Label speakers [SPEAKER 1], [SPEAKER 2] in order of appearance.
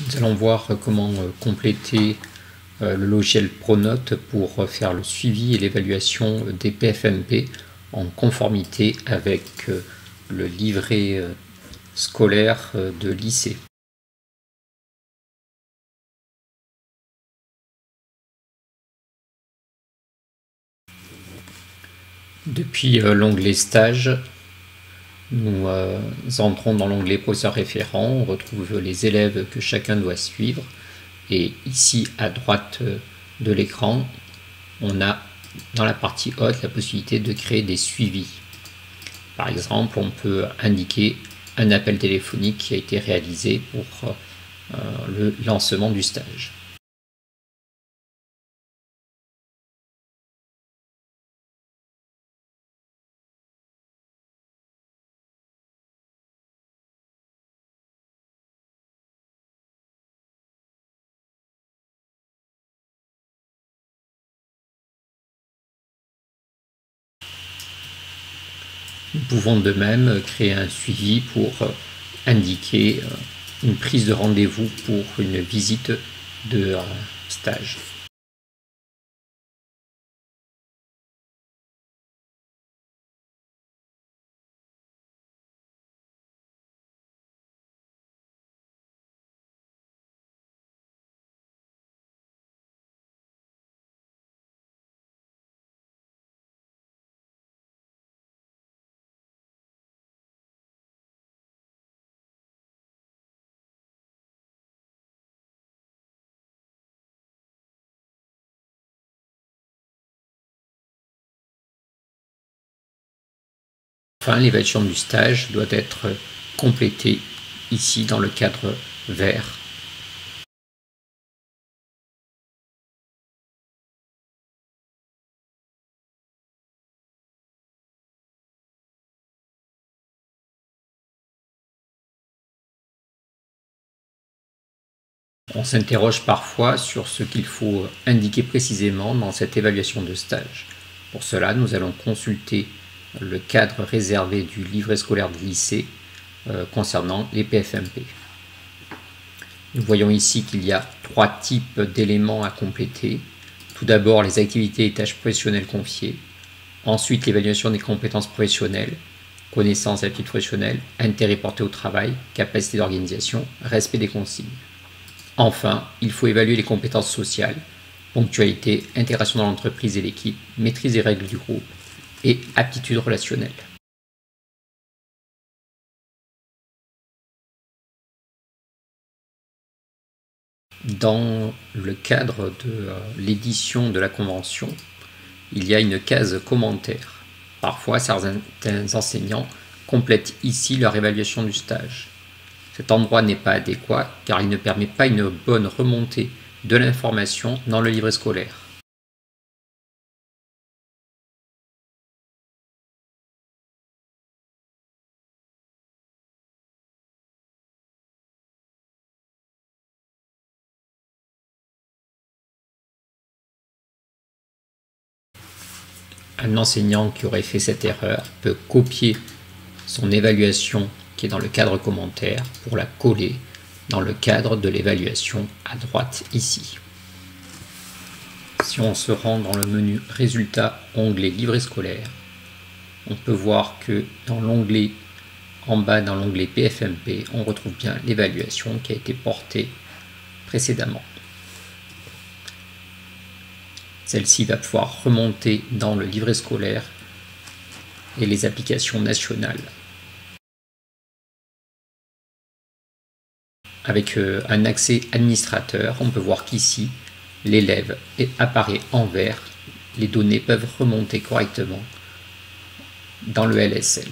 [SPEAKER 1] Nous allons voir comment compléter le logiciel Pronote pour faire le suivi et l'évaluation des PFMP en conformité avec le livret scolaire de lycée. Depuis l'onglet Stage, nous entrons dans l'onglet Professeur référent, on retrouve les élèves que chacun doit suivre et ici à droite de l'écran, on a dans la partie haute la possibilité de créer des suivis. Par exemple, on peut indiquer un appel téléphonique qui a été réalisé pour le lancement du stage. Nous pouvons de même créer un suivi pour indiquer une prise de rendez-vous pour une visite de stage. Enfin, l'évaluation du stage doit être complétée ici dans le cadre vert. On s'interroge parfois sur ce qu'il faut indiquer précisément dans cette évaluation de stage. Pour cela, nous allons consulter le cadre réservé du livret scolaire de lycée concernant les PFMP. Nous voyons ici qu'il y a 3 types d'éléments à compléter. Tout d'abord, les activités et tâches professionnelles confiées. Ensuite, l'évaluation des compétences professionnelles, connaissances et aptitudes professionnelles, intérêt porté au travail, capacité d'organisation, respect des consignes. Enfin, il faut évaluer les compétences sociales, ponctualité, intégration dans l'entreprise et l'équipe, maîtrise des règles du groupe et aptitudes relationnelles. Dans le cadre de l'édition de la convention, il y a une case commentaire. Parfois, certains enseignants complètent ici leur évaluation du stage. Cet endroit n'est pas adéquat car il ne permet pas une bonne remontée de l'information dans le livret scolaire. Un enseignant qui aurait fait cette erreur peut copier son évaluation qui est dans le cadre commentaire pour la coller dans le cadre de l'évaluation à droite ici. Si on se rend dans le menu Résultats, onglet Livret scolaire, on peut voir que dans l'onglet en bas, dans l'onglet PFMP, on retrouve bien l'évaluation qui a été portée précédemment. Celle-ci va pouvoir remonter dans le livret scolaire et les applications nationales. Avec un accès administrateur, on peut voir qu'ici, l'élève apparaît en vert. Les données peuvent remonter correctement dans le LSL.